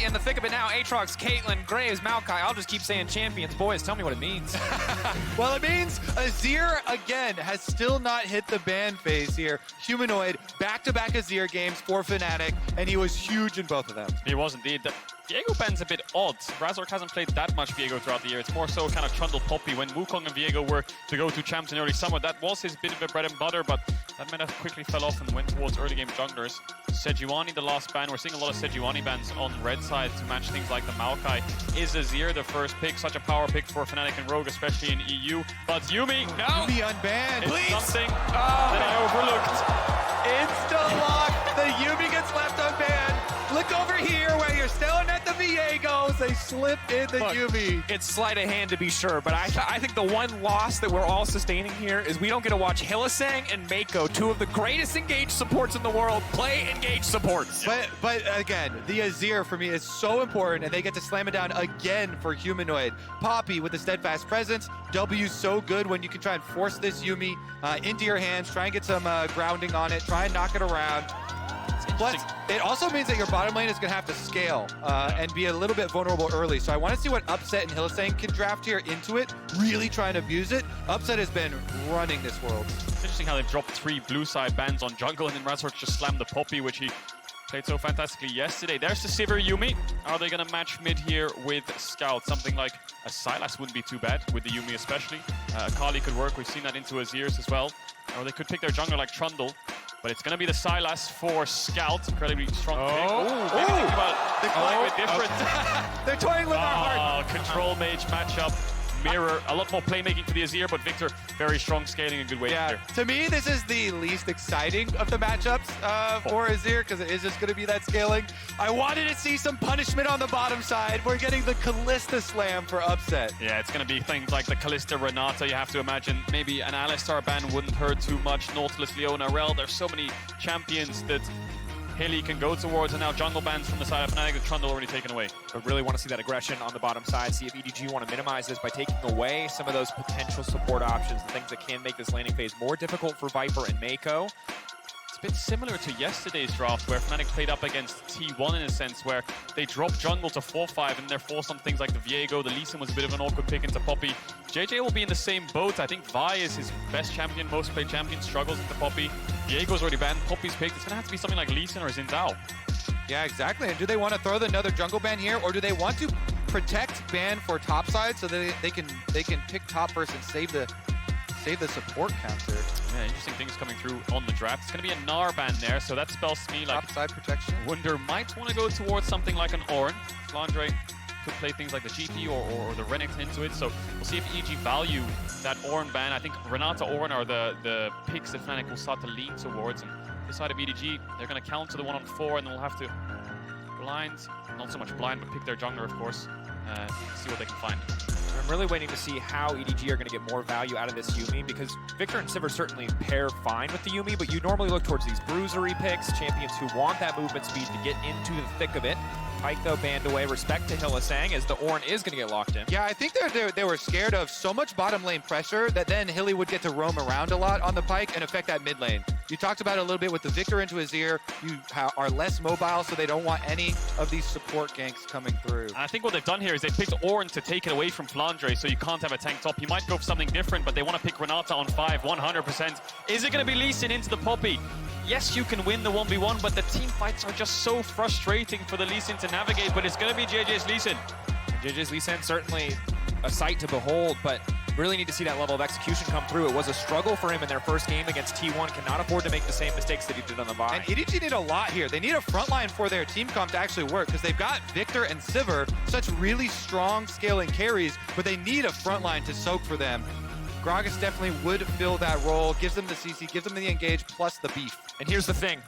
in the thick of it now. Aatrox, Caitlyn, Graves, Maokai. I'll just keep saying champions. Boys, tell me what it means. Well, it means Azir, again, has still not hit the ban phase here. Humanoid, back-to-back Azir games for Fnatic, and he was huge in both of them. He was indeed. The Viego ban's a bit odd. Razork hasn't played that much Viego throughout the year. It's more so kind of Trundle Poppy. When Wukong and Viego were the go-to champs in early summer, that was his bit of a bread and butter, but that meta quickly fell off and went towards early game junglers. Sejuani, the last ban. We're seeing a lot of Sejuani bans on red side to match things like the Maokai. Is Azir the first pick? Such a power pick for Fnatic and Rogue, especially in EU. But Yuumi, no! Yuumi unbanned, It's please! something that I overlooked. Insta-lock, the Yuumi gets left unbanned. Look over here where you're staring at the Viegos. They slip in the Look, Yuumi. It's sleight of hand to be sure, but I think the one loss that we're all sustaining here is we don't get to watch Hylissang and Mako, two of the greatest engaged supports in the world, play engaged supports. But again, the Azir for me is so important, and they get to slam it down again for Humanoid. Poppy with the steadfast presence. W's so good when you can try and force this Yuumi into your hands, try and get some grounding on it, try and knock it around. But it also means that your bottom lane is going to have to scale and be a little bit vulnerable early. So I want to see what Upset and Hylissang can draft here into it, really try and abuse it. Upset has been running this world. It's interesting how they've dropped 3 blue side bans on jungle, and then Razork just slammed the Poppy, which he played so fantastically yesterday. There's the Sivir Yuumi. Are they going to match mid here with Scout? Something like a Sylas wouldn't be too bad, with the Yuumi especially. Akali could work. We've seen that into Azir's as well. Or they could pick their jungler like Trundle. But it's going to be the Sylas for Scout. Incredibly strong pick. Maybe think about it a bit different. They're toying with our heart. Control mage matchup. Mirror, a lot more playmaking for the Azir, but Victor, very strong scaling and good way Yeah, here. to me, this is the least exciting of the matchups for Azir, because it is just going to be that scaling. I wanted to see some punishment on the bottom side. We're getting the Kalista slam for Upset. Yeah, it's going to be things like the Kalista Renata. You have to imagine maybe an Alistar ban wouldn't hurt too much. Nautilus, Leona, Rel. There's so many champions that Hilly can go towards, and now jungle bans from the side of Fnatic with Trundle already taken away. I really want to see that aggression on the bottom side, see if EDG want to minimize this by taking away some of those potential support options, the things that can make this laning phase more difficult for Viper and Mako. It's a bit similar to yesterday's draft, where Fnatic played up against T1 in a sense, where they dropped jungle to 4-5 and they're forced on things like the Viego. The Lee Sin was a bit of an awkward pick into Poppy. JJ will be in the same boat. I think Vi is his best champion, most played champion, struggles into Poppy. Viego's already banned, Poppy's picked. It's going to have to be something like Lee Sin or Xin Zhao. Yeah, exactly. And do they want to throw another jungle ban here, or do they want to protect ban for top side so that they can pick top first and save the support counter? Yeah, interesting things coming through on the draft. It's going to be a Gnar ban there, so that spells to me like Top side protection. Wunder might want to go towards something like an Ornn. Flandre could play things like the GP or the Renekton into it, so we'll see if EG value that Ornn ban. I think Renata Ornn are the picks that Fnatic will start to lean towards, and this side of EDG, they're going to counter the 1-on-4, and they'll have to blind, not so much blind, but pick their jungler, of course, see what they can find. I'm really waiting to see how EDG are going to get more value out of this Yuumi, because Victor and Sivir certainly pair fine with the Yuumi, but you normally look towards these bruisery picks, champions who want that movement speed to get into the thick of it. Pike, though, banned away. Respect to Hylissang, as the Ornn is going to get locked in. Yeah, I think they were scared of so much bottom lane pressure that then Hilly would get to roam around a lot on the Pike and affect that mid lane. You talked about it a little bit with the Victor into Azir. You are less mobile, so they don't want any of these support ganks coming through. And I think what they've done here is they picked Ornn to take it away from Flandre, so you can't have a tank top. He might go for something different, but they want to pick Renata on 5, 100%. Is it going to be Lee Sin into the Poppy? Yes, you can win the 1v1, but the team fights are just so frustrating for the Lee Sin to navigate, but it's going to be JJ's Lee Sin. JJ's Lee Sin, certainly a sight to behold, but really need to see that level of execution come through. It was a struggle for him in their first game against T1. Cannot afford to make the same mistakes that he did on the Vi. And EDG need a lot here. They need a front line for their team comp to actually work, because they've got Victor and Sivir, such really strong scaling carries, but they need a front line to soak for them. Gragas definitely would fill that role, gives them the CC, gives them the engage, plus the beef. And here's the thing.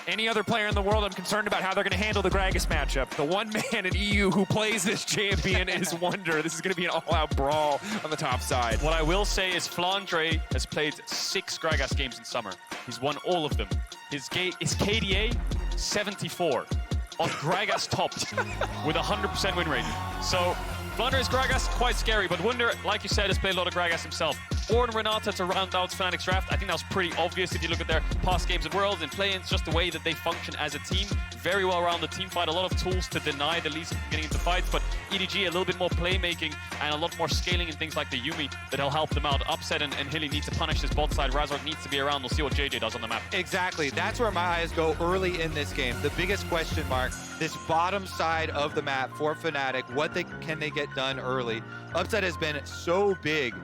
Any other player in the world, I'm concerned about how they're going to handle the Gragas matchup. The one man in EU who plays this champion is Wunder. This is going to be an all-out brawl on the top side. What I will say is Flandre has played 6 Gragas games in summer. He's won all of them. His KDA, 74. On Gragas topped with 100% win rate. So Flandre's Gragas, quite scary, but Wunder, like you said, has played a lot of Gragas himself. Ward and Renata to round out Fnatic's draft. I think that was pretty obvious if you look at their past games at Worlds and play-ins, just the way that they function as a team. Very well rounded team fight, a lot of tools to deny the least from getting into fights, but EDG a little bit more playmaking and a lot more scaling in things like the Yuumi that'll help them out. Upset and Hilly need to punish this bot side. Razork needs to be around. We'll see what JJ does on the map. Exactly. That's where my eyes go early in this game. The biggest question mark, this bottom side of the map for Fnatic, can they get done early? Upset has been so big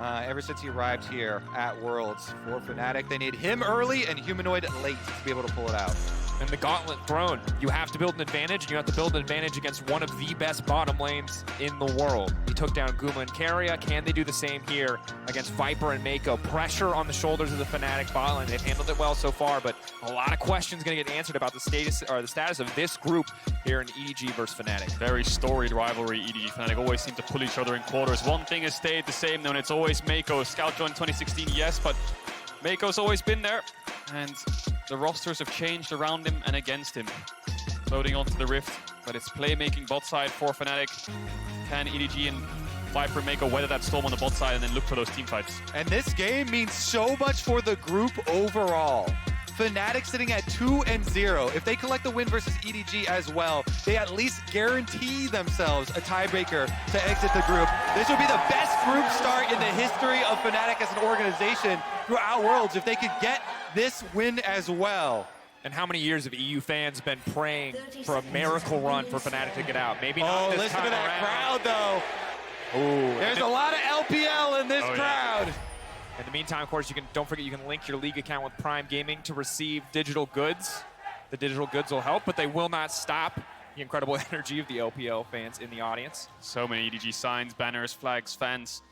ever since he arrived here at Worlds. For Fnatic, they need him early and Humanoid late to be able to pull it out. And the gauntlet thrown. You have to build an advantage, and you have to build an advantage against one of the best bottom lanes in the world. He took down Guma and Keria. Can they do the same here against Viper and Mako? Pressure on the shoulders of the Fnatic bot lane. They've handled it well so far, but a lot of questions going to get answered about the status of this group here in EDG versus Fnatic. Very storied rivalry. EDG Fnatic always seem to pull each other in quarters. One thing has stayed the same, though, and it's always Mako. Scout joined 2016, yes, but Mako's always been there, and the rosters have changed around him and against him. Loading onto the Rift, but it's playmaking bot side for Fnatic. Can EDG and Viper Mako weather that storm on the bot side and then look for those team fights? And this game means so much for the group overall. Fnatic sitting at 2-0. If they collect the win versus EDG as well, they at least guarantee themselves a tiebreaker to exit the group. This would be the best group start in the history of Fnatic as an organization throughout Worlds if they could get this win as well. And how many years have EU fans been praying for a miracle run for Fnatic to get out? Maybe not this listen time to that around. crowd, though. Ooh, There's a lot of LPL in this crowd. Yeah. In the meantime, of course, don't forget you can link your league account with Prime Gaming to receive digital goods. The digital goods will help, but they will not stop the incredible energy of the LPL fans in the audience. So many EDG signs, banners, flags, fans.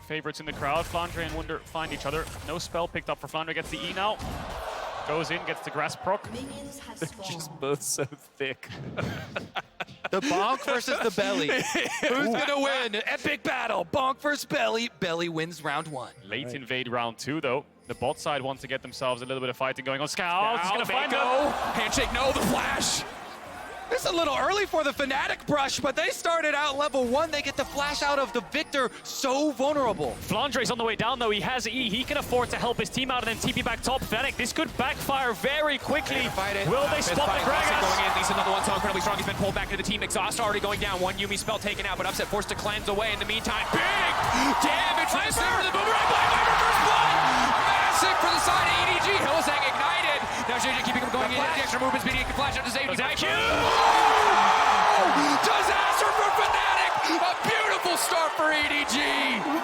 Favorites in the crowd. Flandre and Wunder find each other. No spell picked up for Flandre. Gets the E now. Goes in, gets the grass proc. They're just both so thick. The bonk versus the belly. Who's gonna win? Epic battle. Bonk versus belly. Belly wins round 1. Late invade round 2, though. The bot side wants to get themselves a little bit of fighting going on. Scout is gonna find Mako. Handshake, no, the flash. It's a little early for the Fnatic brush, but they started out level 1. They get the flash out of the Victor, so vulnerable. Flandre's on the way down, though. He has E. He can afford to help his team out and then TP back top. Fnatic, this could backfire very quickly. Will they spot the Gragas? Going in, Lisa, another one so incredibly strong. He's been pulled back to the team. Exhaust already going down. One Yuumi spell taken out, but Upset forced to cleanse away. In the meantime, big damage from the center of the boomerang. Viper first blood. Massive for the side of EDG. Hillsang ignited. Now JJ keeping him going in. The extra movement speed. He can flash out to safety. Disaster for Fnatic! A beautiful start for EDG!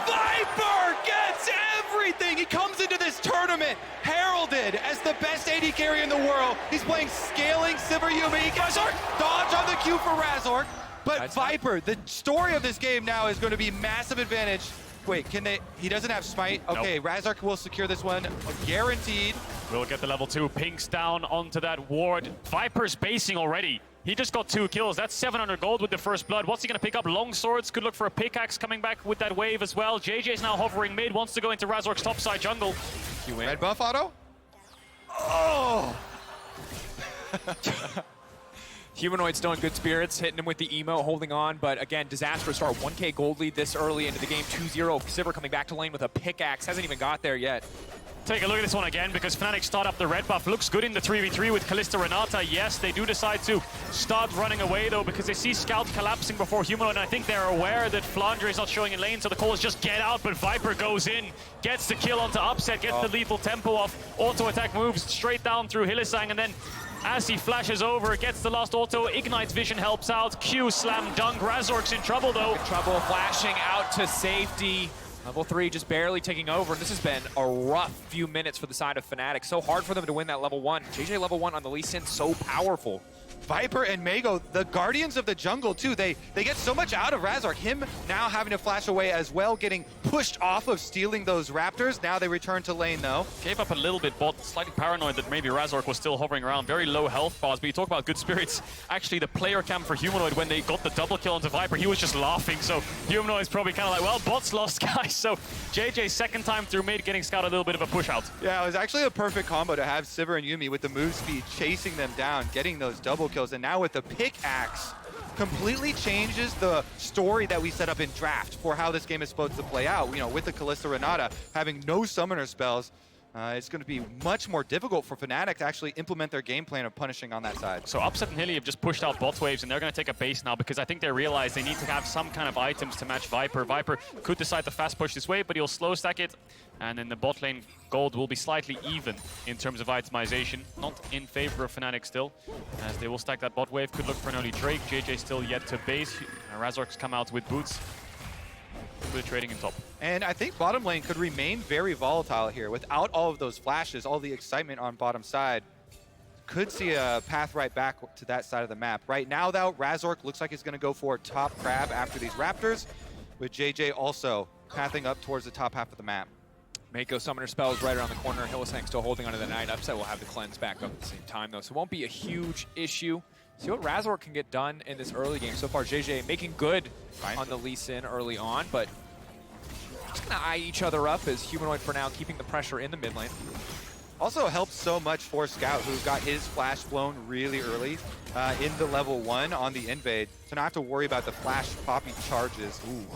Viper gets everything! He comes into this tournament heralded as the best AD carry in the world. He's playing scaling Sivir Yuumi. He gets dodge on the Q for Razork. But Viper, the story of this game now is going to be massive advantage. Wait, can they? He doesn't have smite. Okay, nope. Razork will secure this one, guaranteed. We'll get the level 2. Pinks down onto that ward. Viper's basing already. He just got 2 kills. That's 700 gold with the first blood. What's he going to pick up? Long swords. Could look for a pickaxe coming back with that wave as well. JJ's now hovering mid. Wants to go into Razork's topside jungle. Red buff auto? Oh! Humanoid still in good spirits, hitting him with the emo, holding on, but again, disastrous start. 1K gold lead this early into the game, 2-0. Sivir coming back to lane with a pickaxe, hasn't even got there yet. Take a look at this one again, because Fnatic start up the red buff. Looks good in the 3v3 with Kalista Renata. Yes, they do decide to start running away, though, because they see Scout collapsing before Humanoid, and I think they're aware that Flandre is not showing in lane, so the call is just get out, but Viper goes in, gets the kill onto Upset, gets the lethal tempo off, auto-attack moves straight down through Hillesang, and then as he flashes over, gets the last auto, Ignite's vision helps out, Q slam dunk, Razork's in trouble, though. Trouble flashing out to safety. Level 3 just barely taking over, and this has been a rough few minutes for the side of Fnatic. So hard for them to win that level 1. JJ level 1 on the Lee Sin, so powerful. Viper and Mako, the guardians of the jungle too. They get so much out of Razork. Him now having to flash away as well, getting pushed off of stealing those raptors. Now they return to lane though. Gave up a little bit, bot slightly paranoid that maybe Razork was still hovering around. Very low health bars, but you talk about good spirits. Actually, the player cam for Humanoid, when they got the double kill onto Viper, he was just laughing. So Humanoid's probably kind of like, well, bot's lost, guys. So JJ's second time through mid, getting Scout a little bit of a push out. Yeah, it was actually a perfect combo to have Sivir and Yuumi with the move speed chasing them down, getting those double kills, and now with the pickaxe, completely changes the story that we set up in draft for how this game is supposed to play out. You know, with the Kalista Renata having no summoner spells, it's going to be much more difficult for Fnatic to actually implement their game plan of punishing on that side. So Upset and Hilly have just pushed out bot waves, and they're going to take a base now because I think they realize they need to have some kind of items to match Viper. Viper could decide to fast push this wave, but he'll slow stack it, and in the bot lane, gold will be slightly even in terms of itemization. Not in favor of Fnatic still, as they will stack that bot wave. Could look for an early Drake. JJ still yet to base. Razork's come out with boots. Good trading in top. And I think bottom lane could remain very volatile here. Without all of those flashes, all the excitement on bottom side, could see a path right back to that side of the map. Right now, though, Razork looks like he's going to go for top crab after these Raptors, with JJ also pathing up towards the top half of the map. Mako summoner spell is right around the corner. Hylissang still holding onto the Knight. Upset will have the cleanse back up at the same time, though, so it won't be a huge issue. See what Razork can get done in this early game. So far, JJ making good on the Lee Sin early on, but just gonna eye each other up as Humanoid for now keeping the pressure in the mid lane. Also helps so much for Scout, who got his flash blown really early in the level 1 on the invade, to not have to worry about the flash poppy charges. Ooh,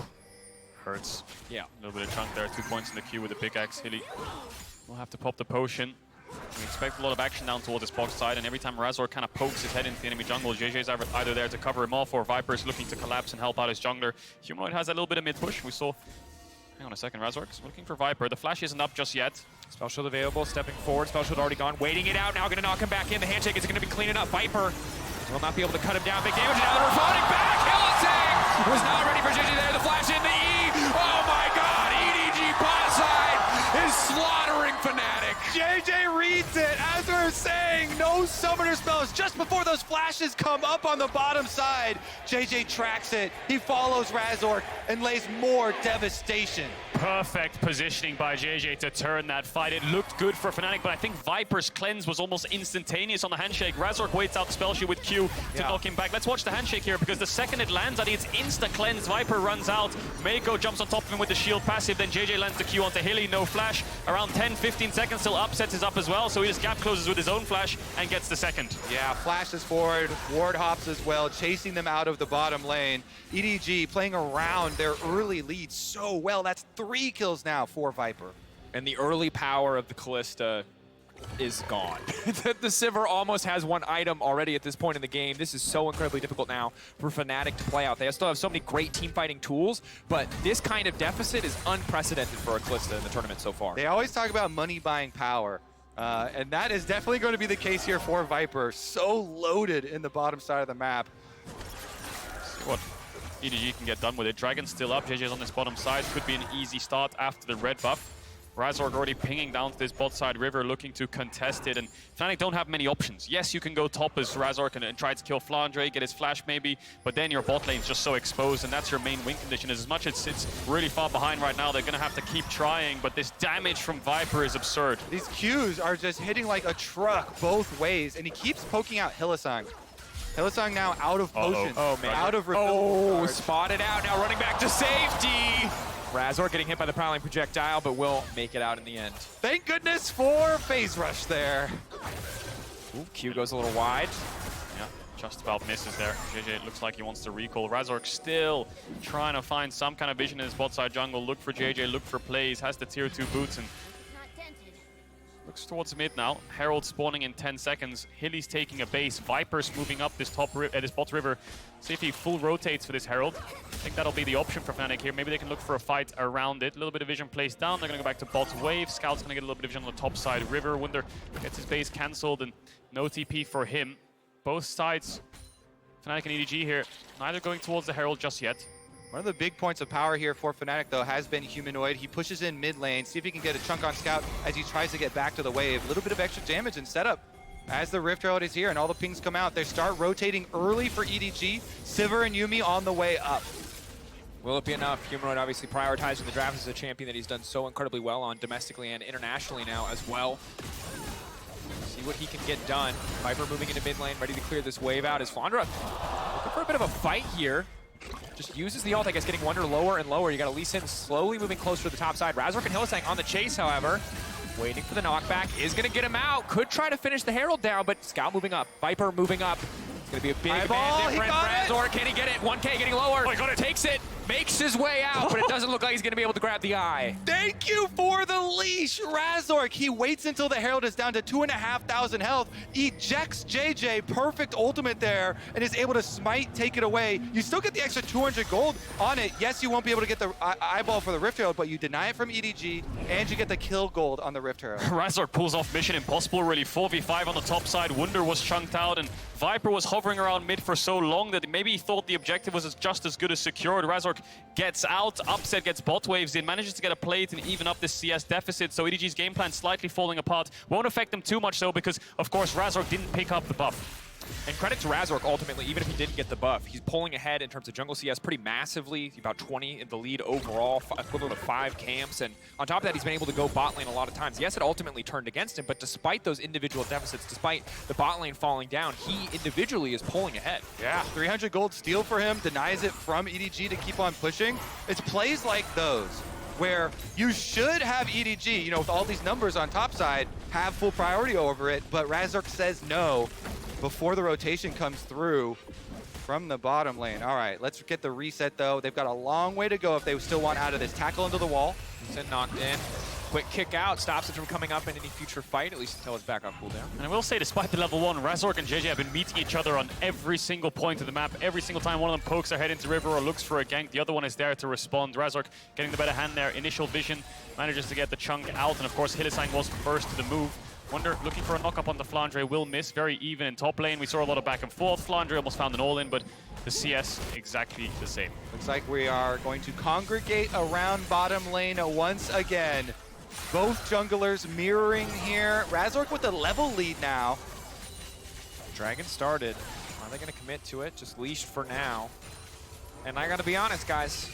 hurts. Yeah. A little bit of chunk there. 2 points in the queue with the pickaxe. Hilly will have to pop the potion. We expect a lot of action down towards this box side, and every time Razor kind of pokes his head into the enemy jungle, JJ's either there to cover him off, or Viper's looking to collapse and help out his jungler. Humanoid has a little bit of mid-push. We saw... Hang on a second, Razork's looking for Viper. The flash isn't up just yet. Spell shield available, stepping forward. Spell shield already gone, waiting it out. Now gonna knock him back in. The handshake is gonna be cleaning up. Viper will not be able to cut him down. Big damage, now they're floating back. Hylissang was not ready for JJ there. The flash in the E. Oh my god, EDG bot side is slaughtering Fnatic. JJ reads it, as we're saying, no summoner spells just before those flashes come up on the bottom side. JJ tracks it, he follows Razork and lays more devastation. Perfect positioning by JJ to turn that fight. It looked good for Fnatic, but I think Viper's cleanse was almost instantaneous on the handshake. Razork waits out spell shield with Q to knock him back. Let's watch the handshake here, because the second it lands, I think it's insta-cleanse. Viper runs out. Mako jumps on top of him with the shield passive, then JJ lands the Q onto Hilly, no flash. Around 10-15 seconds till Upsets is up as well, so he just gap closes with his own flash and gets the second. Yeah, flashes forward, ward hops as well, chasing them out of the bottom lane. EDG playing around their early lead so well. That's 3 kills now for Viper. And the early power of the Kalista is gone. The Sivir almost has one item already at this point in the game. This is so incredibly difficult now for Fnatic to play out. They still have so many great team fighting tools, but this kind of deficit is unprecedented for a Kalista in the tournament so far. They always talk about money buying power, and that is definitely going to be the case here for Viper. So loaded in the bottom side of the map. See what EDG can get done with it. Dragon's still up. JJ's on this bottom side. Could be an easy start after the red buff. Razork already pinging down to this bot side river, looking to contest it, and Fnatic don't have many options. Yes, you can go top as Razork and try to kill Flandre, get his flash maybe, but then your bot lane's just so exposed, and that's your main win condition. As much as it's really far behind right now, they're gonna have to keep trying, but this damage from Viper is absurd. These Qs are just hitting like a truck both ways, and he keeps poking out Hylissang. Hylissang now out of potion, out of refill. Oh, spotted out, now running back to safety. Razork getting hit by the prowling projectile, but will make it out in the end. Thank goodness for phase rush there. Ooh, Q goes a little wide. Yeah, just about misses there. JJ, it looks like he wants to recall. Razork still trying to find some kind of vision in his bot side jungle. Look for JJ, look for plays, has the tier 2 boots, and looks towards mid now. Herald spawning in 10 seconds. Hilly's taking a base. Viper's moving up this this bot river. See if he full rotates for this Herald. I think that'll be the option for Fnatic here. Maybe they can look for a fight around it. A little bit of vision placed down. They're going to go back to bot wave. Scout's going to get a little bit of vision on the top side. River, Wunder gets his base cancelled, and no TP for him. Both sides, Fnatic and EDG here, neither going towards the Herald just yet. One of the big points of power here for Fnatic, though, has been Humanoid. He pushes in mid lane, see if he can get a chunk on Scout as he tries to get back to the wave. A little bit of extra damage and setup as the Rift Herald is here and all the pings come out. They start rotating early for EDG. Sivir and Yuumi on the way up. Will it be enough? Humanoid obviously prioritizing the draft as a champion that he's done so incredibly well on domestically and internationally now as well. See what he can get done. Viper moving into mid lane, ready to clear this wave out as Flandre looking for a bit of a fight here. Just uses the ult, I guess, getting Wunder lower and lower. You got a Lee Sin slowly moving closer to the top side. Razork and Hylissang on the chase, however. Waiting for the knockback. Is going to get him out. Could try to finish the Herald down, but Scout moving up. Viper moving up. Gonna be a big Eyeball, man he difference. got it. Razor, can he get it? 1K getting lower. Oh, he got it. Takes it, makes his way out, but it doesn't look like he's gonna be able to grab the eye. Thank you for the leash, Razork. He waits until the Herald is down to 2,500 health, ejects JJ, perfect ultimate there, and is able to smite, take it away. You still get the extra 200 gold on it. Yes, you won't be able to get the eyeball for the Rift Herald, but you deny it from EDG, and you get the kill gold on the Rift Herald. Razork pulls off mission impossible, really. 4v5 on the top side. Wunder was chunked out, and Viper was hovering around mid for so long that maybe he thought the objective was just as good as secured. Razork gets out, Upset gets bot waves in, manages to get a plate and even up this CS deficit, so EDG's game plan slightly falling apart. Won't affect them too much though, because of course Razork didn't pick up the buff. And credit to Razork, ultimately, even if he didn't get the buff, he's pulling ahead in terms of jungle CS pretty massively, about 20 in the lead overall, equivalent of 5 camps, and on top of that, he's been able to go bot lane a lot of times. Yes, it ultimately turned against him, but despite those individual deficits, despite the bot lane falling down, he individually is pulling ahead. Yeah, 300 gold steal for him, denies it from EDG to keep on pushing. It's plays like those where you should have EDG, you know, with all these numbers on top side, have full priority over it, but Razork says no before the rotation comes through from the bottom lane. All right, let's get the reset though. They've got a long way to go if they still want out of this. Tackle into the wall. Sin knocked in. Quick kick out, stops it from coming up in any future fight, at least until it's back on cooldown. And I will say, despite the level 1, Razork and JJ have been meeting each other on every single point of the map. Every single time one of them pokes their head into river or looks for a gank, the other one is there to respond. Razork getting the better hand there. Initial vision, manages to get the chunk out, and of course Hylissang was first to the move. Wunder looking for a knock-up on the Flandre, will miss. Very even in top lane. We saw a lot of back and forth. Flandre almost found an all-in, but the CS exactly the same. Looks like we are going to congregate around bottom lane once again. Both junglers mirroring here. Razork with a level lead now. Dragon started. Are they going to commit to it? Just leashed for now. And I got to be honest, guys.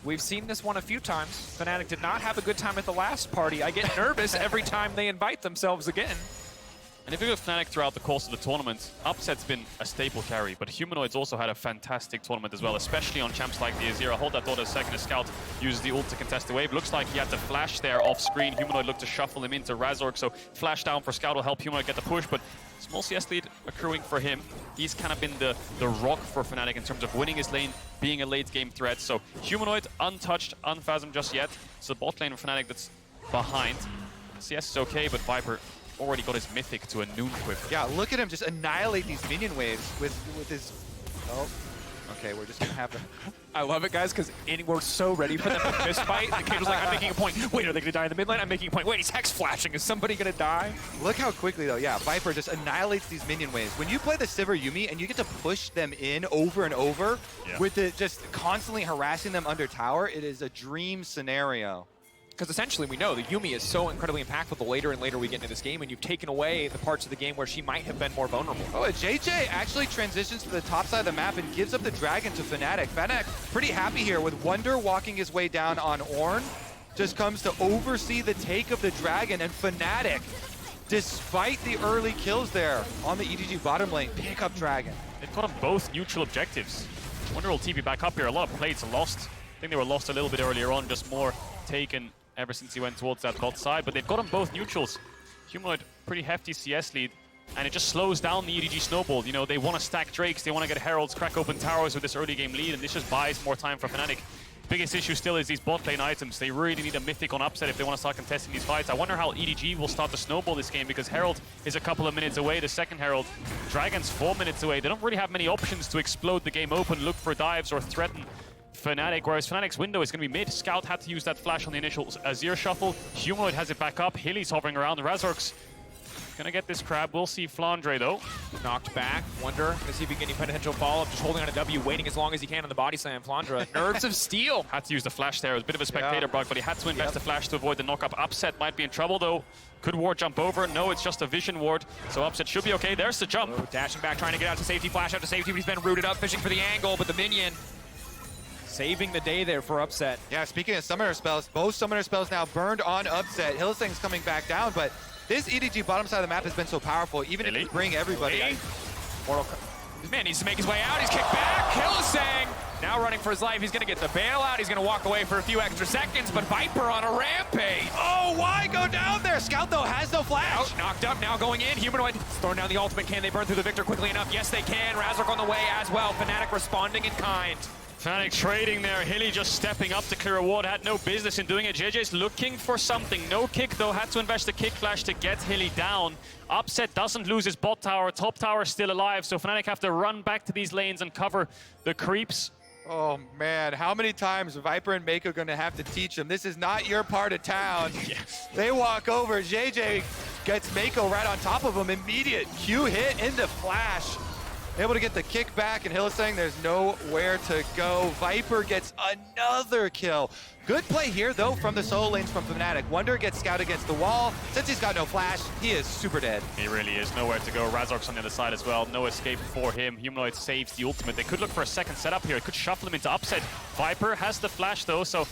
We've seen this one a few times. Fnatic did not have a good time at the last party. I get nervous every time they invite themselves again. And if you look at Fnatic throughout the course of the tournament, Upset's been a staple carry, but Humanoids also had a fantastic tournament as well, especially on champs like the Azir. Hold that thought a second as Scout uses the ult to contest the wave. Looks like he had to flash there off screen. Humanoid looked to shuffle him into Razork, so flash down for Scout will help Humanoid get the push, but small CS lead accruing for him. He's kind of been the rock for Fnatic in terms of winning his lane, being a late game threat. So Humanoid untouched, unfathomed just yet. It's the bot lane of Fnatic that's behind. CS is okay, but Viper already got his mythic to a noon quiver. Yeah, look at him just annihilate these minion waves with his... Oh, okay, we're just gonna have to... I love it, guys, because we're so ready for them to fist fight. The kid was like, I'm making a point. Wait, are they going to die in the mid lane? I'm making a point. Wait, he's hex flashing. Is somebody going to die? Look how quickly, though, yeah, Viper just annihilates these minion waves. When you play the Sivir Yuumi and you get to push them in over and over with it just constantly harassing them under tower, it is a dream scenario. Because essentially we know that Yuumi is so incredibly impactful the later and later we get into this game, and you've taken away the parts of the game where she might have been more vulnerable. Oh, JJ actually transitions to the top side of the map and gives up the dragon to Fnatic. Fnatic pretty happy here with Wunder walking his way down on Ornn. Just comes to oversee the take of the dragon, and Fnatic, despite the early kills there on the EDG bottom lane, pick up dragon. They've got them both neutral objectives. Wunder will TP back up here. A lot of plates are lost. I think they were lost a little bit earlier on, just more taken ever since he went towards that bot side, but they've got them both neutrals. Humanoid, pretty hefty CS lead, and it just slows down the EDG snowball. You know, they want to stack Drakes, they want to get Heralds, crack open towers with this early game lead, and this just buys more time for Fnatic. Biggest issue still is these bot lane items. They really need a mythic on Upset if they want to start contesting these fights. I wonder how EDG will start to snowball this game, because Herald is a couple of minutes away, the second Herald. Dragon's 4 minutes away. They don't really have many options to explode the game open, look for dives, or threaten Fnatic, whereas Fnatic's window is going to be mid. Scout had to use that flash on the initial Azir shuffle. Humanoid has it back up. Hilly's hovering around. Razork's gonna get this crab. We'll see Flandre, though. Knocked back. Wunder, is he beginning potential follow-up? Just holding on a W, waiting as long as he can on the body slam. Flandre, nerves of steel. Had to use the flash there. It was a bit of a spectator bug, but he had to invest the flash to avoid the knock-up. Upset might be in trouble, though. Could ward jump over? No, it's just a vision ward, so Upset should be okay. There's the jump. Oh, dashing back, trying to get out to safety. Flash out to safety, but he's been rooted up, fishing for the angle, but the minion saving the day there for Upset. Yeah, speaking of summoner spells, both summoner spells now burned on Upset. Hylissang's coming back down, but this EDG bottom side of the map has been so powerful, even if you bring everybody. This man needs to make his way out. He's kicked back. Hylissang. Now now running for his life. He's going to get the bailout. He's going to walk away for a few extra seconds, but Viper on a rampage. Oh, why go down there? Scout, though, has no flash. Out, knocked up, now going in. Humanoid throwing down the ultimate. Can they burn through the Victor quickly enough? Yes, they can. Razork on the way as well. Fnatic responding in kind. Fnatic trading there. Hilly just stepping up to clear a ward. Had no business in doing it. JJ's looking for something. No kick, though. Had to invest a kick flash to get Hilly down. Upset doesn't lose his bot tower. Top tower still alive, so Fnatic have to run back to these lanes and cover the creeps. Oh, man. How many times Viper and Mako going to have to teach him? This is not your part of town. Yes. They walk over. JJ gets Mako right on top of him. Immediate Q hit into flash. Able to get the kick back, and Hill is saying there's nowhere to go. Viper gets another kill. Good play here, though, from the solo lanes from Fnatic. Wonder gets Scout against the wall. Since he's got no flash, he is super dead. He really is. Nowhere to go. Razork's on the other side as well. No escape for him. Humanoid saves the ultimate. They could look for a second setup here. It could shuffle him into upset. Viper has the flash, though, so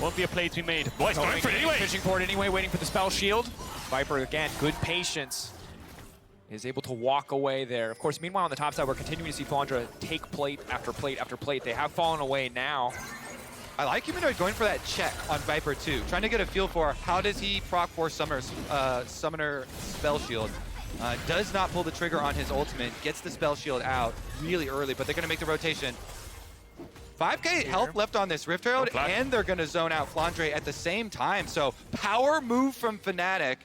won't be a play to be made. Boys, going for it anyway. Fishing for it anyway, waiting for the spell shield. Viper, again, good patience. Is able to walk away there. Of course, meanwhile on the top side, we're continuing to see Flandra take plate after plate after plate. They have fallen away now. I like Humanoid going for that check on Viper too, trying to get a feel for how does he proc for Summoner Spell Shield. Does not pull the trigger on his ultimate, gets the Spell Shield out really early, but they're going to make the rotation. 5k health left on this Rift Herald, and they're going to zone out Flandre at the same time. So power move from Fnatic.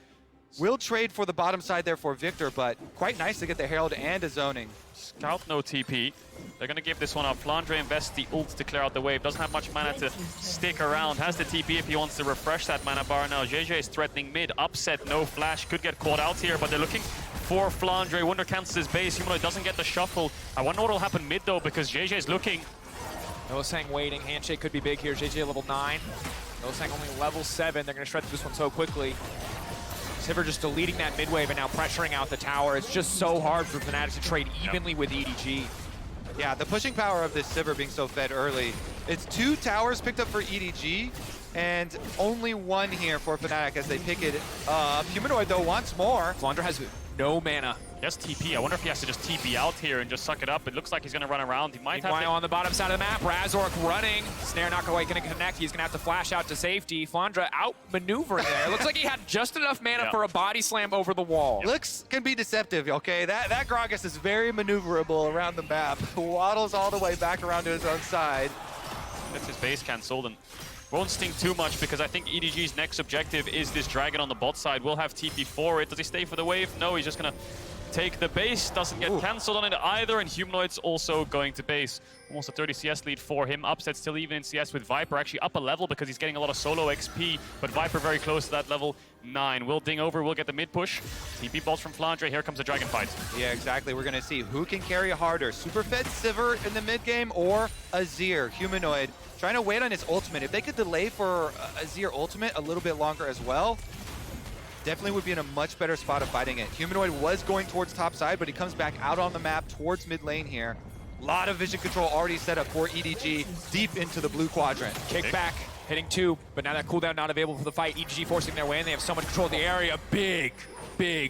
Will trade for the bottom side there for Victor, but quite nice to get the Herald and a zoning. Scout, no TP. They're going to give this one up. Flandre invests the ult to clear out the wave. Doesn't have much mana to stick around. Has the TP if he wants to refresh that mana bar. Now JJ is threatening mid. Upset, no flash. Could get caught out here, but they're looking for Flandre. Wonder cancels his base. Humanoid doesn't get the shuffle. I wonder what will happen mid, though, because JJ is looking. Nolasang waiting. Handshake could be big here. JJ level 9. Nolasang only level 7. They're going to shred through this one so quickly. Sivir just deleting that mid wave and now pressuring out the tower. It's just so hard for Fnatic to trade evenly with EDG. Yeah, the pushing power of this Sivir being so fed early. It's 2 towers picked up for EDG, and only 1 here for Fnatic as they pick it up. Humanoid, though, wants more. Flandra has no mana. He has TP. I wonder if he has to just TP out here and just suck it up. It looks like he's going to run around. He might have to... on the bottom side of the map, Razork running. Snare not going to connect. He's going to have to flash out to safety. Flandra out-maneuvering there. It looks like he had just enough mana for a body slam over the wall. Looks can be deceptive, okay? That Gragas is very maneuverable around the map. Waddles all the way back around to his own side. That's his base cancelled and won't sting too much because I think EDG's next objective is this dragon on the bot side. We'll have TP for it. Does he stay for the wave? No, he's just going to take the base. Doesn't get cancelled on it either, and Humanoid's also going to base. Almost a 30 CS lead for him. Upset still even in CS with Viper, actually up a level because he's getting a lot of solo XP, but Viper very close to that level 9. Will ding over, will get the mid push. TP bolts from Flandre, here comes the dragon fight. Yeah, exactly. We're going to see who can carry harder. Super fed Sivir in the mid game or Azir, Humanoid, trying to wait on his ultimate. If they could delay for Azir ultimate a little bit longer as well, definitely would be in a much better spot of fighting it. Humanoid was going towards top side, but he comes back out on the map towards mid lane here. A lot of vision control already set up for EDG deep into the blue quadrant. Kick back, hitting 2, but now that cooldown not available for the fight. EDG forcing their way in. They have so much control of the area. Big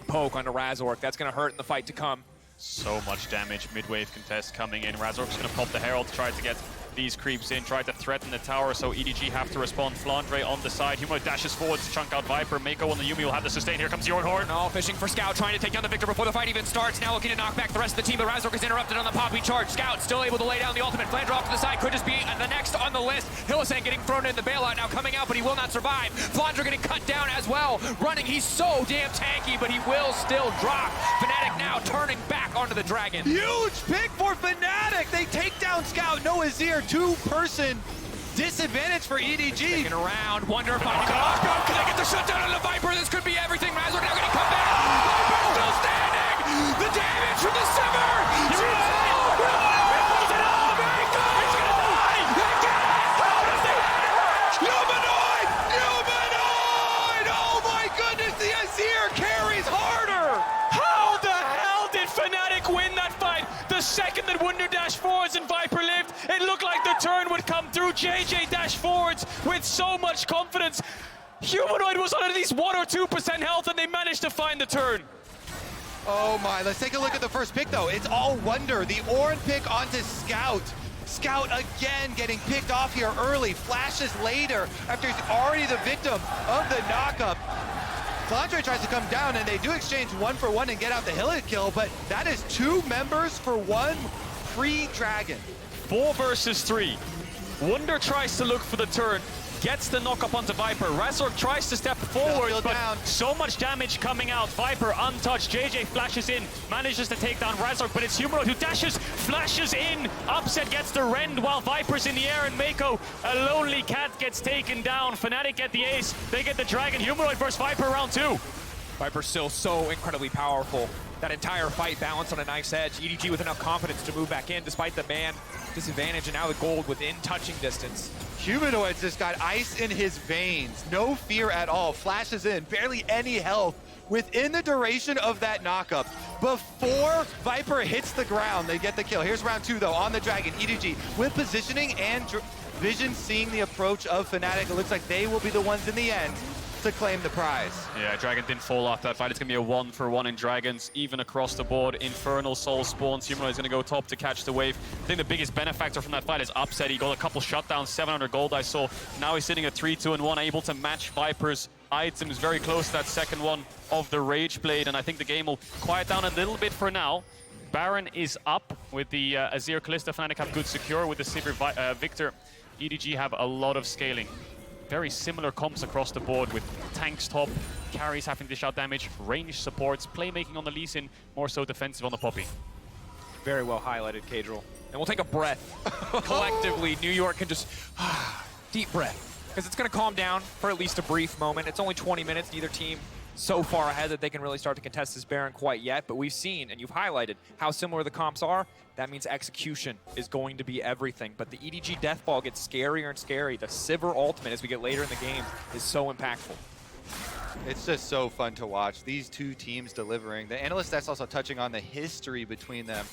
poke onto Razork. That's going to hurt in the fight to come. So much damage. Mid-wave contest coming in. Razork's going to pop the Herald, try to get these creeps in, try to threaten the tower, so EDG have to respond. Flandre on the side. Humanoid dashes forward to chunk out Viper. Mako on the Yumi will have the sustain. Here comes Yornhorn. No, fishing for Scout, trying to take down the Victor before the fight even starts. Now looking to knock back the rest of the team, but Razork is interrupted on the poppy charge. Scout still able to lay down the ultimate. Flandre off to the side, could just be the next on the list. Hylissang getting thrown in the bailout, now coming out, but he will not survive. Flandre getting cut down as well. Running, he's so damn tanky, but he will still drop. Fnatic now turning back onto the dragon. Huge pick for Fnatic! They take down Scout, no Azir, 2-person disadvantage for EDG. Taking around, Wonder finding a lockdown. Can they get the shutdown on the Viper? This could be everything. Razork now getting cut back. Viper still standing! The damage from the Sivir! Humanoid! Oh my goodness, the Azir carries harder! How the hell did Fnatic win that fight? The second that Wunder dashed forwards and Viper lived, it looked like the turn would come through. JJ dashed forwards with so much confidence. Humanoid was on at least 1 or 2% health and they managed to find the turn. Oh my, let's take a look at the first pick though. It's all Wonder, the Orin pick onto Scout. Scout again getting picked off here early, flashes later after he's already the victim of the knockup. Flandre tries to come down, and they do exchange 1-for-1 and get out the hill kill, but that is 2 members for 1 free Dragon. 4 versus 3. Wunder tries to look for the turn, gets the knock up onto Viper. Razork tries to step forward, but down. so much damage coming out. Viper untouched. JJ flashes in, manages to take down Razork, but it's Humanoid who dashes, flashes in. Upset gets the rend while Viper's in the air, and Mako, a lonely cat, gets taken down. Fnatic get the ace, they get the Dragon. Humanoid versus Viper round 2. Viper's still so incredibly powerful. That entire fight balanced on a nice edge. EDG with enough confidence to move back in despite the man disadvantage, and now the gold within touching distance. Humanoid's just got ice in his veins. No fear at all. Flashes in, barely any health within the duration of that knockup. Before Viper hits the ground, they get the kill. Here's round 2 though on the Dragon. EDG with positioning and vision seeing the approach of Fnatic. It looks like they will be the ones in the end to claim the prize. Yeah, Dragon didn't fall off that fight. It's going to be a 1-for-1 in Dragons, even across the board. Infernal Soul spawns. Humanoid is going to go top to catch the wave. I think the biggest benefactor from that fight is Upset. He got a couple shutdowns, 700 gold I saw. Now he's sitting at 3-2-1, able to match Viper's items. Very close to that second one of the Rage Blade, and I think the game will quiet down a little bit for now. Baron is up with the Azir Kalista. Fnatic have good secure with the Sivir Victor. EDG have a lot of scaling. Very similar comps across the board with tanks top, carries having to dish out damage, range supports, playmaking on the Lee Sin, more so defensive on the Poppy. Very well highlighted, Cadril. And we'll take a breath. Collectively, New York can just deep breath, because it's going to calm down for at least a brief moment. It's only 20 minutes. Neither team so far ahead that they can really start to contest this Baron quite yet, but we've seen, and you've highlighted, how similar the comps are. That means execution is going to be everything, but the EDG death ball gets scarier and scary. The Sivir ultimate, as we get later in the game, is so impactful. It's just so fun to watch. These 2 teams delivering. The analyst that's also touching on the history between them,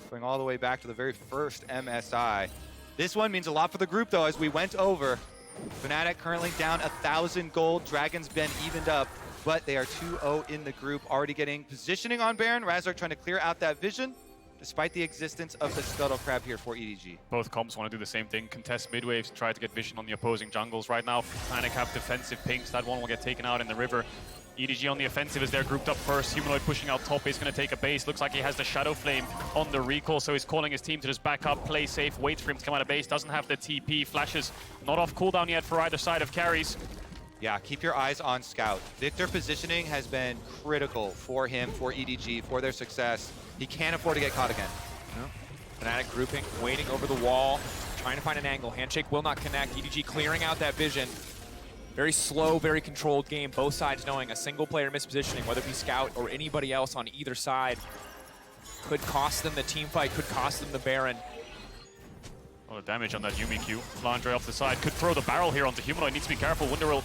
going all the way back to the very first MSI. This one means a lot for the group, though, as we went over. Fnatic currently down 1,000 gold. Dragon's been evened up, but they are 2-0 in the group, already getting positioning on Baron. Razork trying to clear out that vision, despite the existence of the Scuttle Crab here for EDG. Both comps want to do the same thing, contest mid waves, try to get vision on the opposing jungles. Right now, Fnatic have defensive pinks. That one will get taken out in the river. EDG on the offensive as they're grouped up first. Humanoid pushing out top. He's going to take a base. Looks like he has the Shadow Flame on the recall, so he's calling his team to just back up, play safe, wait for him to come out of base. Doesn't have the TP. Flashes not off cooldown yet for either side of carries. Yeah, keep your eyes on Scout. Victor positioning has been critical for him, for EDG, for their success. He can't afford to get caught again. No. Fnatic grouping, waiting over the wall, trying to find an angle. Handshake will not connect. EDG clearing out that vision. Very slow, very controlled game. Both sides knowing a single player mispositioning, whether it be Scout or anybody else on either side, could cost them the team fight, could cost them the Baron. A lot of damage on that Yumi Q. Flandre off the side. Could throw the barrel here onto Humanoid. Needs to be careful. Wunder will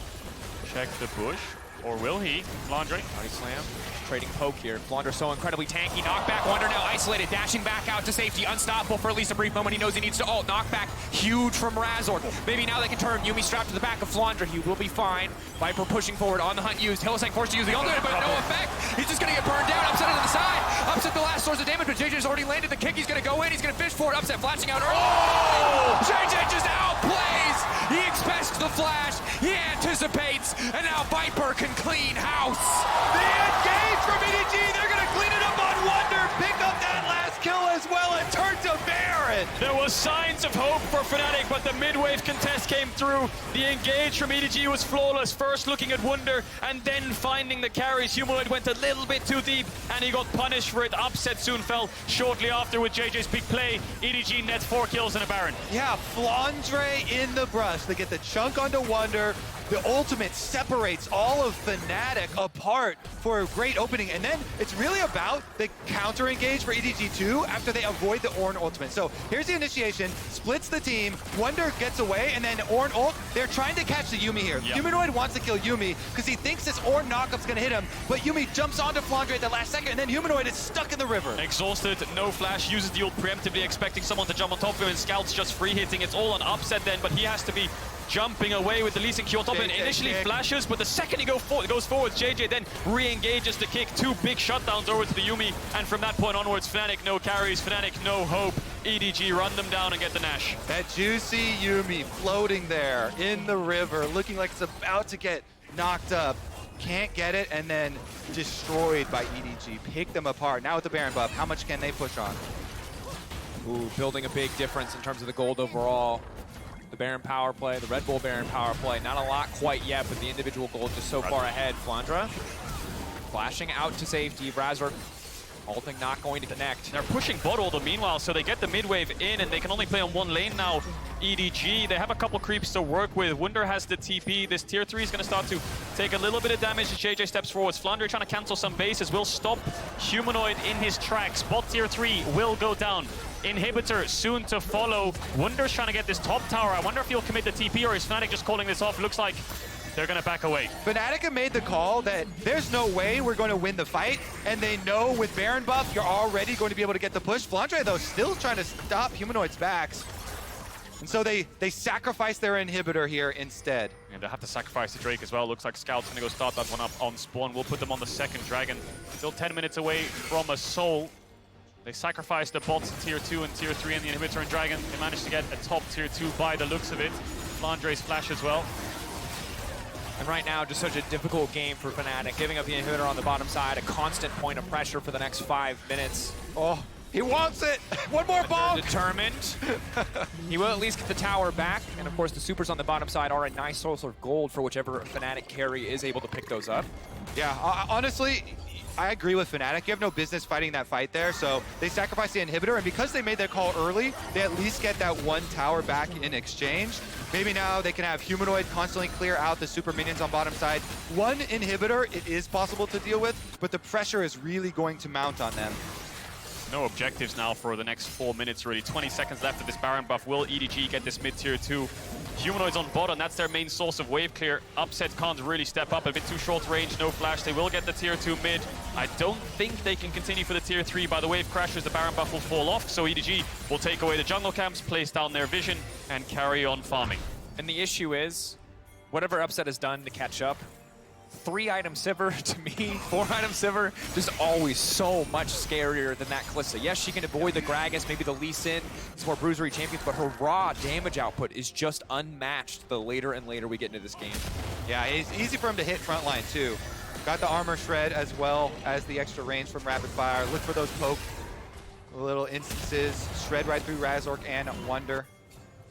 check the bush. Or will he? Flandre. Body slam. Trading poke here. Flandre so incredibly tanky. Knockback. Wunder now isolated. Dashing back out to safety. Unstoppable for at least a brief moment. He knows he needs to ult. Knockback. Huge from Razork. Maybe now they can turn. Yumi strapped to the back of Flandre. He will be fine. Viper pushing forward on the hunt used. Hillsang forced to use the ultimate, but no effect. He's just going to get burned down. Upset it to the side. Upset the last source of damage, but JJ's already landed the kick. He's going to go in. He's going to fish for it. Upset flashing out. Oh! JJ just outplays. He expects the flash. He anticipates. And now Viper can clean house. The engage from EDG. They're going to clean it up on Wunder. Pick up that last kill as well and turn to Baron. There was signs of hope for Fnatic, but the mid-wave contest came through. The engage from EDG was flawless. First looking at Wunder and then finding the carries. Humanoid went a little bit too deep and he got punished for it. Upset soon fell shortly after with JJ's big play. EDG nets 4 kills and a Baron. Yeah, Flandre in the brush. They get the chunk onto Wunder. The ultimate separates all of Fnatic apart for a great opening. And then it's really about the counter engage for EDG2 after they avoid the Ornn ultimate. So here's the initiation, splits the team, Wunder gets away, and then Ornn ult. They're trying to catch the Yumi here. Yep. Humanoid wants to kill Yumi because he thinks this Ornn knockup's gonna hit him, but Yumi jumps onto Flandre at the last second, and then Humanoid is stuck in the river. Exhausted, no flash, uses the ult preemptively, expecting someone to jump on top of him, and Scout's just free hitting. It's all on Upset then, but he has to be jumping away with the Lee Sin Q on top of it. Initially flashes, but the second he goes forward, JJ then re-engages the kick. 2 big shutdowns over to the Yumi, and from that point onwards, Fnatic no carries, Fnatic no hope. EDG run them down and get the Nash. That juicy Yuumi floating there in the river, looking like it's about to get knocked up. Can't get it, and then destroyed by EDG. Pick them apart. Now with the Baron buff, how much can they push on? Ooh, building a big difference in terms of the gold overall. The Baron power play, the Red Bull Baron power play, not a lot quite yet, but the individual gold just so far ahead. Flandra flashing out to safety. Razork ulting not going to connect. They're pushing bot order meanwhile, so they get the mid wave in, and they can only play on one lane now. EDG, they have a couple creeps to work with. Wunder has the TP. This tier 3 is going to start to take a little bit of damage as JJ steps forwards. Flandre trying to cancel some bases, will stop Humanoid in his tracks. Bot tier 3 will go down. Inhibitor soon to follow. Wunder's trying to get this top tower. I wonder if he'll commit the TP, or is Fnatic just calling this off? Looks like they're going to back away. Fnatic have made the call that there's no way we're going to win the fight, and they know with Baron buff, you're already going to be able to get the push. Flandre, though, still trying to stop Humanoid's backs. And so they sacrifice their inhibitor here instead. And they have to sacrifice the Drake as well. Looks like Scout's going to go start that one up on spawn. We'll put them on the second Dragon. Still 10 minutes away from a soul. They sacrificed the bots in tier 2 and tier 3 and the inhibitor and Dragon. They managed to get a top tier 2 by the looks of it. Flandre's flash as well. And right now, just such a difficult game for Fnatic. Giving up the inhibitor on the bottom side, a constant point of pressure for the next 5 minutes. Oh, he wants it! One more ball! Determined. He will at least get the tower back. And of course, the supers on the bottom side are a nice source of gold for whichever Fnatic carry is able to pick those up. Yeah, honestly, I agree with Fnatic. You have no business fighting that fight there, so they sacrifice the inhibitor, and because they made that call early, they at least get that one tower back in exchange. Maybe now they can have Humanoid constantly clear out the super minions on bottom side. One inhibitor, it is possible to deal with, but the pressure is really going to mount on them. No objectives now for the next 4 minutes, really. 20 seconds left of this Baron buff. Will EDG get this mid-tier 2? Humanoids on bottom, that's their main source of wave clear. Upset can't really step up, a bit too short range, no flash. They will get the tier 2 mid. I don't think they can continue for the tier 3. By the wave crashes, the Baron buff will fall off, so EDG will take away the jungle camps, place down their vision, and carry on farming. And the issue is, whatever Upset has done to catch up, 3-item Sivir to me, 4-item Sivir, just always so much scarier than that Kalista. Yes, she can avoid the Gragas, maybe the Lee Sin, some more bruisery champions, but her raw damage output is just unmatched the later and later we get into this game. Yeah, it's easy for him to hit frontline too. Got the armor shred as well as the extra range from rapid fire. Look for those poke little instances. Shred right through Razork and Wunder.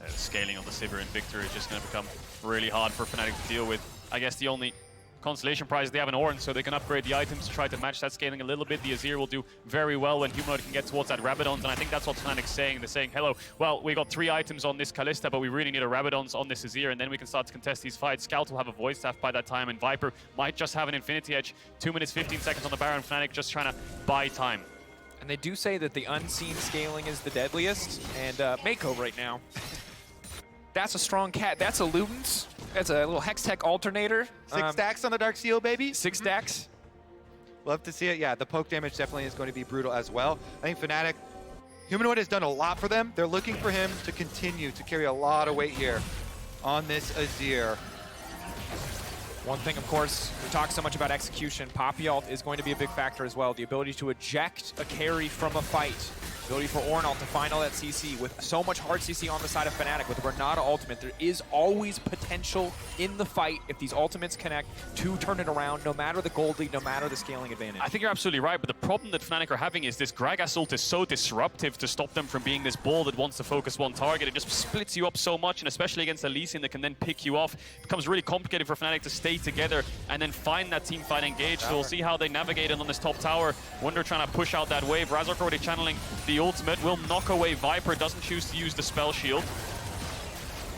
Scaling on the Sivir and Victor is just going to become really hard for Fnatic to deal with. I guess the only consolation prize they have an Ornn, so they can upgrade the items to try to match that scaling a little bit. The Azir will do very well when Humanoid can get towards that Rabadons, and I think that's what Fnatic's saying. They're saying, hello, well, we got 3 items on this Kalista, but we really need a Rabadons on this Azir, and then we can start to contest these fights. Scout will have a Void Staff by that time, and Viper might just have an Infinity Edge. 2 minutes, 15 seconds on the Baron. Fnatic just trying to buy time. And they do say that the unseen scaling is the deadliest, and Mako right now. That's a strong cat. That's a Ludens. That's a little Hex Tech alternator. 6 stacks on the Dark Seal, baby. 6 stacks. Love to see it. Yeah, the poke damage definitely is going to be brutal as well. I think Fnatic, Humanoid has done a lot for them. They're looking for him to continue to carry a lot of weight here on this Azir. One thing, of course, we talk so much about execution. Poppy ult is going to be a big factor as well. The ability to eject a carry from a fight. Ability for Ornn ult to find all that CC. With so much hard CC on the side of Fnatic, with Renata ultimate, there is always potential in the fight if these ultimates connect to turn it around, no matter the gold lead, no matter the scaling advantage. I think you're absolutely right, but the problem that Fnatic are having is this Gragas ult is so disruptive to stop them from being this ball that wants to focus one target. It just splits you up so much, and especially against a Lee Sin that can then pick you off. It becomes really complicated for Fnatic to stay together and then find that team fight engage. So we'll see how they navigate it on this top tower. Wunder trying to push out that wave. Razork already channeling the ultimate. Will knock away Viper, doesn't choose to use the spell shield.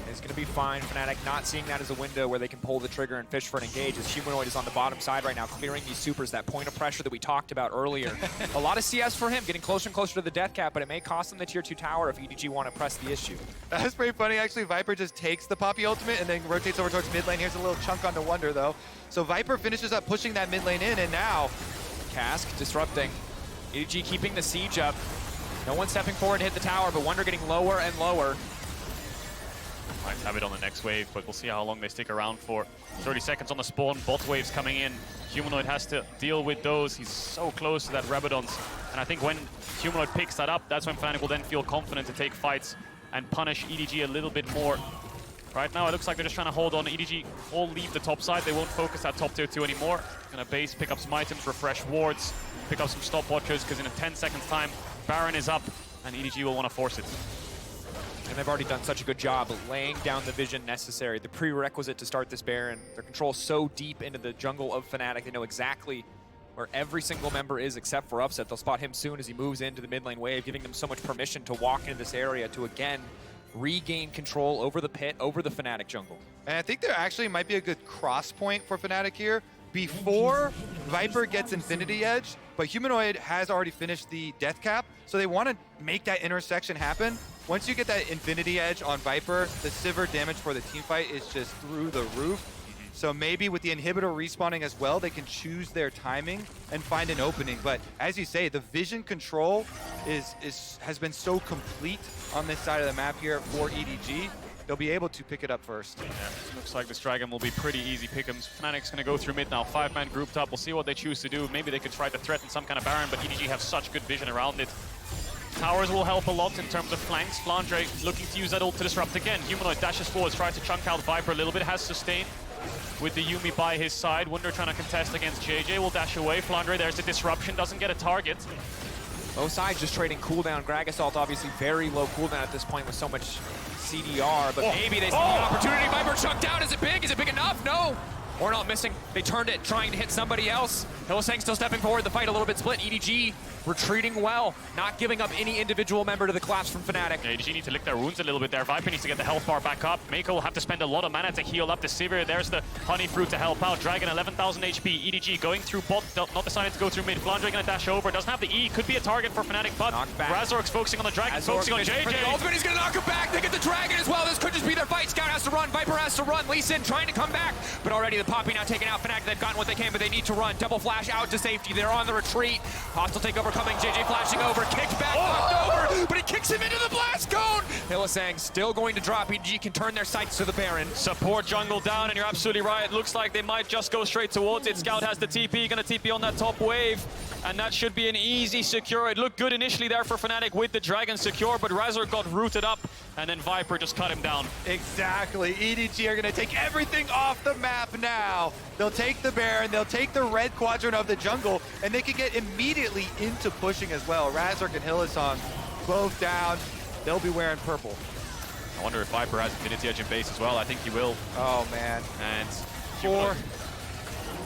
It's going to be fine. Fnatic not seeing that as a window where they can pull the trigger and fish for an engage, as Humanoid is on the bottom side right now, clearing these supers, that point of pressure that we talked about earlier. A lot of CS for him, getting closer and closer to the death cap, but it may cost him the tier 2 tower if EDG want to press the issue. That's pretty funny, actually. Viper just takes the Poppy ultimate and then rotates over towards mid lane. Here's a little chunk onto Wunder, though. So Viper finishes up pushing that mid lane in, and now Cask disrupting. EDG keeping the siege up. No one stepping forward to hit the tower, but Wunder getting lower and lower. Might have it on the next wave, but we'll see how long they stick around for. 30 seconds on the spawn, bot waves coming in. Humanoid has to deal with those. He's so close to that Rabadon's. And I think when Humanoid picks that up, that's when Fnatic will then feel confident to take fights and punish EDG a little bit more. Right now, it looks like they're just trying to hold on. EDG all leave the top side. They won't focus at top tier 2 anymore. Gonna base, pick up some items, refresh wards, pick up some stopwatches, because in a 10 seconds time, Baron is up, and EDG will want to force it. And they've already done such a good job of laying down the vision necessary, the prerequisite to start this Baron. Their control so deep into the jungle of Fnatic. They know exactly where every single member is except for Upset. They'll spot him soon as he moves into the mid lane wave, giving them so much permission to walk into this area to, again, regain control over the pit, over the Fnatic jungle. And I think there actually might be a good cross point for Fnatic here. Before Viper gets Infinity Edge, but Humanoid has already finished the death cap, so they want to make that intersection happen. Once you get that Infinity Edge on Viper, the Sivir damage for the teamfight is just through the roof. So maybe with the inhibitor respawning as well, they can choose their timing and find an opening. But as you say, the vision control has been so complete on this side of the map here for EDG. They'll be able to pick it up first. Yeah, looks like this Dragon will be pretty easy pick'ems. Fnatic's going to go through mid now, 5-man grouped up. We'll see what they choose to do. Maybe they could try to threaten some kind of Baron, but EDG have such good vision around it. Towers will help a lot in terms of flanks. Flandre looking to use that ult to disrupt again. Humanoid dashes forwards, tries to chunk out Viper a little bit, has sustain with the Yuumi by his side. Wunder trying to contest against JJ, will dash away. Flandre, there's the disruption, doesn't get a target. Both sides just trading cooldown. Gragas ult obviously very low cooldown at this point with so much CDR, but maybe they see an opportunity. Viper chunked out. Is it big? Is it big enough? No. Or not missing. They turned it, trying to hit somebody else. Hylissang still stepping forward. The fight a little bit split. EDG retreating well, not giving up any individual member to the collapse from Fnatic. Yeah, EDG need to lick their wounds a little bit there. Viper needs to get the health bar back up. Mako will have to spend a lot of mana to heal up the Sivir. There's the Honey Fruit to help out. Dragon 11,000 HP. EDG going through bot, not deciding to go through mid. Flandre gonna dash over. Doesn't have the E. Could be a target for Fnatic, but Razork's focusing on the Dragon, focusing on JJ. For the ultimate, he's gonna knock him back. They get the Dragon as well. This could just be their fight. Scout has to run. Viper has to run. Lee Sin trying to come back, but already the Poppy now taking out Fnatic. They've gotten what they can, but they need to run. Double flash out to safety. They're on the retreat. Hostile takeover coming. JJ flashing over, kicked back, knocked over, but he kicks him into the blast cone. Hylissang still going to drop. EDG can turn their sights to the Baron. Support jungle down, and you're absolutely right. It looks like they might just go straight towards it. Scout has the TP, gonna TP on that top wave, and that should be an easy secure. It looked good initially there for Fnatic with the Dragon secure, but Razor got rooted up, and then Viper just cut him down. Exactly. EDG are going to take everything off the map now. They'll take the Baron, they'll take the red quadrant of the jungle, and they can get immediately into pushing as well. Razork and Hylissang both down. They'll be wearing purple. I wonder if Viper has Infinity Edge in base as well. I think he will. Oh, man. And Four.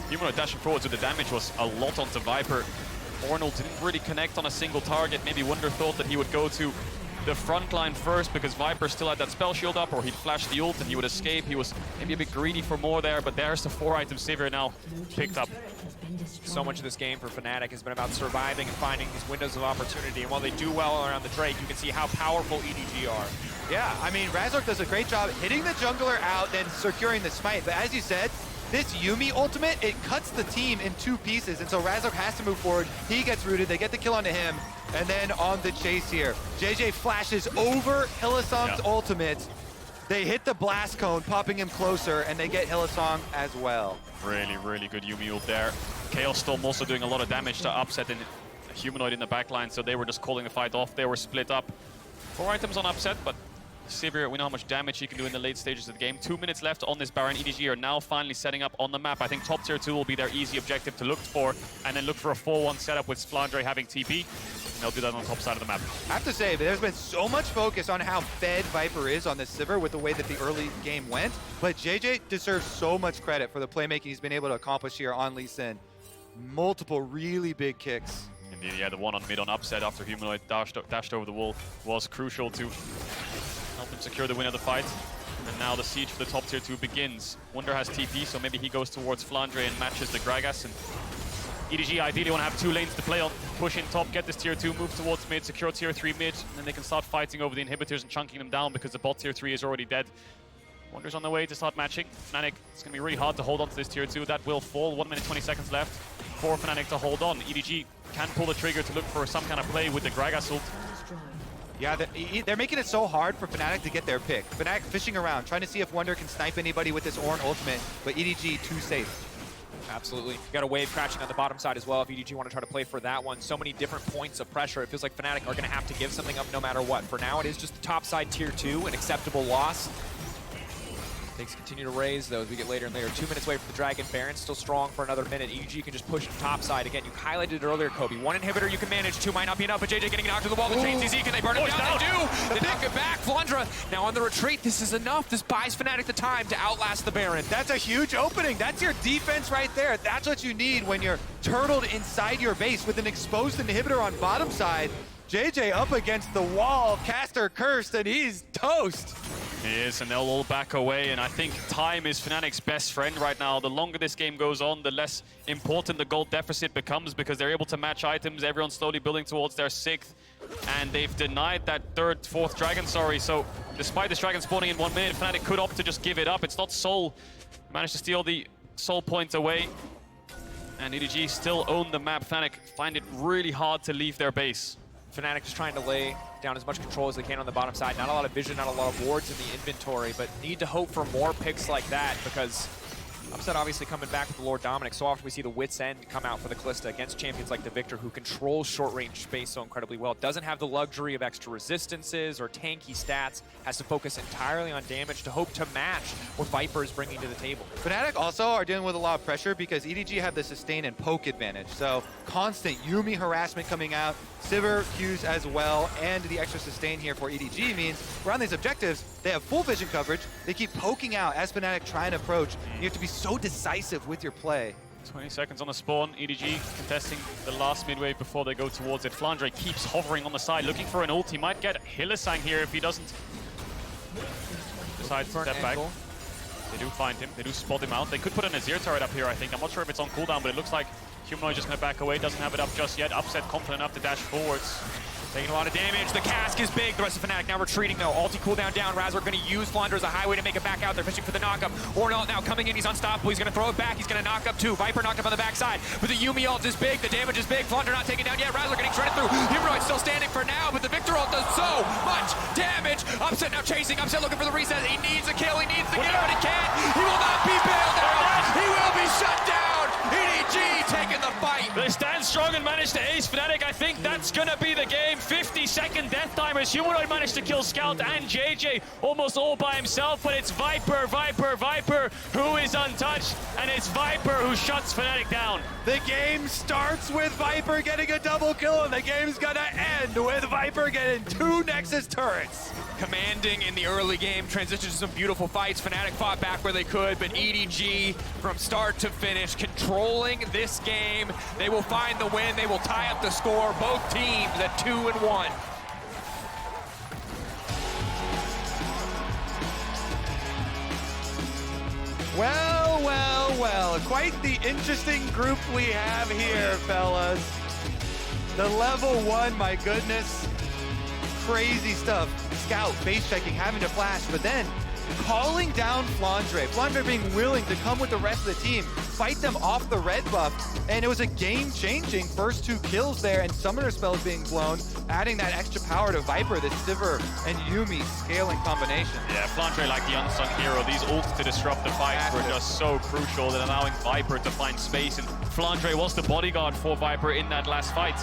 Humanoid dashing forward, so the damage was a lot onto Viper. Arnold didn't really connect on a single target. Maybe Wunder thought that he would go to the front line first because Viper still had that spell shield up, or he'd flash the ult and he would escape. He was maybe a bit greedy for more there, but there's the 4-item Sivir now picked up. So much of this game for Fnatic has been about surviving and finding these windows of opportunity, and while they do well around the Drake, you can see how powerful EDG are. Yeah, I mean, Razork does a great job hitting the jungler out, then securing the smite. But as you said, this Yuumi ultimate, it cuts the team in two pieces, and so Razork has to move forward. He gets rooted, they get the kill onto him, and then on the chase here. JJ flashes over Hylissang's ultimate. They hit the blast cone, popping him closer, and they get Hylissang as well. Really, really good Yuumi ult there. Chaos Storm also doing a lot of damage to Upset and Humanoid in the backline, so they were just calling the fight off. They were split up. 4 items on Upset, but Sivir, we know how much damage he can do in the late stages of the game. 2 minutes left on this Baron. EDG are now finally setting up on the map. I think top tier 2 will be their easy objective to look for, and then look for a 4-1 setup with Flandre having TP. And they'll do that on the top side of the map. I have to say, there's been so much focus on how fed Viper is on this Sivir with the way that the early game went, but JJ deserves so much credit for the playmaking he's been able to accomplish here on Lee Sin. Multiple really big kicks. Indeed, yeah, the one on mid on Upset after Humanoid dashed over the wall was crucial to help him secure the win of the fight. And now the siege for the top tier 2 begins. Wunder has TP, so maybe he goes towards Flandre and matches the Gragas. And EDG ideally want to have 2 lanes to play on. Push in top, get this tier 2, move towards mid, secure tier 3 mid, and then they can start fighting over the inhibitors and chunking them down because the bot tier 3 is already dead. Wunder's on the way to start matching. Fnatic, it's going to be really hard to hold on to this tier 2. That will fall. 1 minute 20 seconds left for Fnatic to hold on. EDG can pull the trigger to look for some kind of play with the Gragas ult. Yeah, they're making it so hard for Fnatic to get their pick. Fnatic fishing around, trying to see if Wonder can snipe anybody with this Ornn ultimate, but EDG too safe. Absolutely. Got a wave crashing on the bottom side as well if EDG want to try to play for that one. So many different points of pressure. It feels like Fnatic are going to have to give something up no matter what. For now, it is just the top side tier 2, an acceptable loss. Things continue to raise, though, as we get later and later. 2 minutes away from the Dragon Baron, still strong for another minute. EDG can just push top side. Again, you highlighted it earlier, Kobe. 1 inhibitor you can manage, 2 might not be enough, but JJ getting knocked to the wall. The chain CZ, can they burn him down? They do! They knock it back. Flandra now on the retreat. This is enough. This buys Fnatic the time to outlast the Baron. That's a huge opening. That's your defense right there. That's what you need when you're turtled inside your base with an exposed inhibitor on bottom side. JJ up against the wall, caster cursed, and he's toast. He is, and they'll all back away, and I think time is Fnatic's best friend right now. The longer this game goes on, the less important the gold deficit becomes because they're able to match items. Everyone's slowly building towards their 6th, and they've denied that 3rd, 4th dragon, so despite this dragon spawning in 1 minute, Fnatic could opt to just give it up. It's not Soul. Managed to steal the Soul points away, and EDG still own the map. Fnatic find it really hard to leave their base. Fnatic just trying to lay down as much control as they can on the bottom side. Not a lot of vision, not a lot of wards in the inventory, but need to hope for more picks like that because Upset obviously coming back with the Lord Dominic. So often we see the Wit's End come out for the Kalista against champions like the Victor, who controls short-range space so incredibly well. Doesn't have the luxury of extra resistances or tanky stats. Has to focus entirely on damage to hope to match what Viper is bringing to the table. Fnatic also are dealing with a lot of pressure because EDG have the sustain and poke advantage. So constant Yuumi harassment coming out, Sivir Qs as well, and the extra sustain here for EDG means around these objectives, they have full vision coverage. They keep poking out as Fnatic try and approach. You have to be so decisive with your play. 20 seconds on the spawn. EDG contesting the last midway before they go towards it. Flandre keeps hovering on the side, looking for an ult. He might get Hylissang here if he doesn't decide to step back. They do find him. They do spot him out. They could put an Azir turret up here, I think. I'm not sure if it's on cooldown, but it looks like Humanoid just going to back away. Doesn't have it up just yet. Upset confident enough to dash forwards. Taking a lot of damage. The cask is big. The rest of Fnatic now retreating, though. Ulti cooldown down. Razor going to use Flandre as a highway to make it back out. They're fishing for the knockup. Ornal now coming in. He's unstoppable. He's going to throw it back. He's going to knock up too. Viper knocked up on the backside. But the Yuumi ult is big. The damage is big. Flandre not taken down yet. Razor getting shredded through. Humanoid still standing for now, but the Victor ult does so much damage. Upset now chasing. Upset looking for the reset. He needs a kill. He needs to get it, but he can't. He will not be bailed out. He will be shut down. EDG taking the fight. They stand strong and manage to ace Fnatic. I think that's going to be the game. 50-second death timers. Humanoid managed to kill Scout and JJ almost all by himself, but it's Viper who is untouched, and it's Viper who shuts Fnatic down. The game starts with Viper getting a double kill, and the game's gonna end with Viper getting 2 Nexus turrets. Commanding in the early game, transitioned to some beautiful fights. Fnatic fought back where they could, but EDG from start to finish, controlling this game. They will find the win. They will tie up the score. Both teams at 2-1. Well, well, well. Quite the interesting group we have here, fellas. The level 1, my goodness. Crazy stuff. Scout, base checking, having to flash, but then calling down Flandre. Flandre being willing to come with the rest of the team, fight them off the red buff, and it was a game-changing first 2 kills there, and summoner spells being blown, adding that extra power to Viper, the Sivir and Yuumi scaling combination. Yeah, Flandre like the unsung hero. These ults to disrupt the fight were just so crucial that allowing Viper to find space, and Flandre was the bodyguard for Viper in that last fight.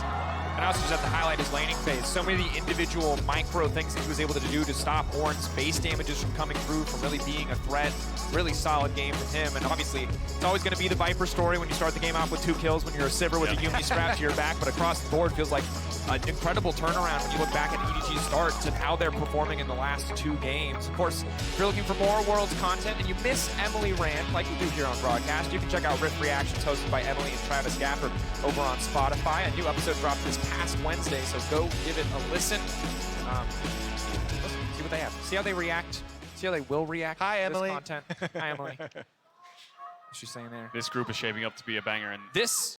And I also just have to highlight his laning phase. So many of the individual micro things that he was able to do to stop Ornn's base damages from coming through, from really being a threat. Really solid game from him. And obviously, it's always going to be the Viper story when you start the game off with 2 kills, when you're a Sivir with a Yuumi strapped to your back. But across the board, feels like an incredible turnaround when you look back at EDG's start to how they're performing in the last 2 games. Of course, if you're looking for more Worlds content and you miss Emily Rand, like we do here on Broadcast, you can check out Rift Reactions hosted by Emily and Travis Gafford over on Spotify. A new episode dropped this past Wednesday, so go give it a listen. See what they have. See how they react. See how they will react Hi, to Emily. this content. Hi, Emily. What's she saying there? This group is shaping up to be a banger, and This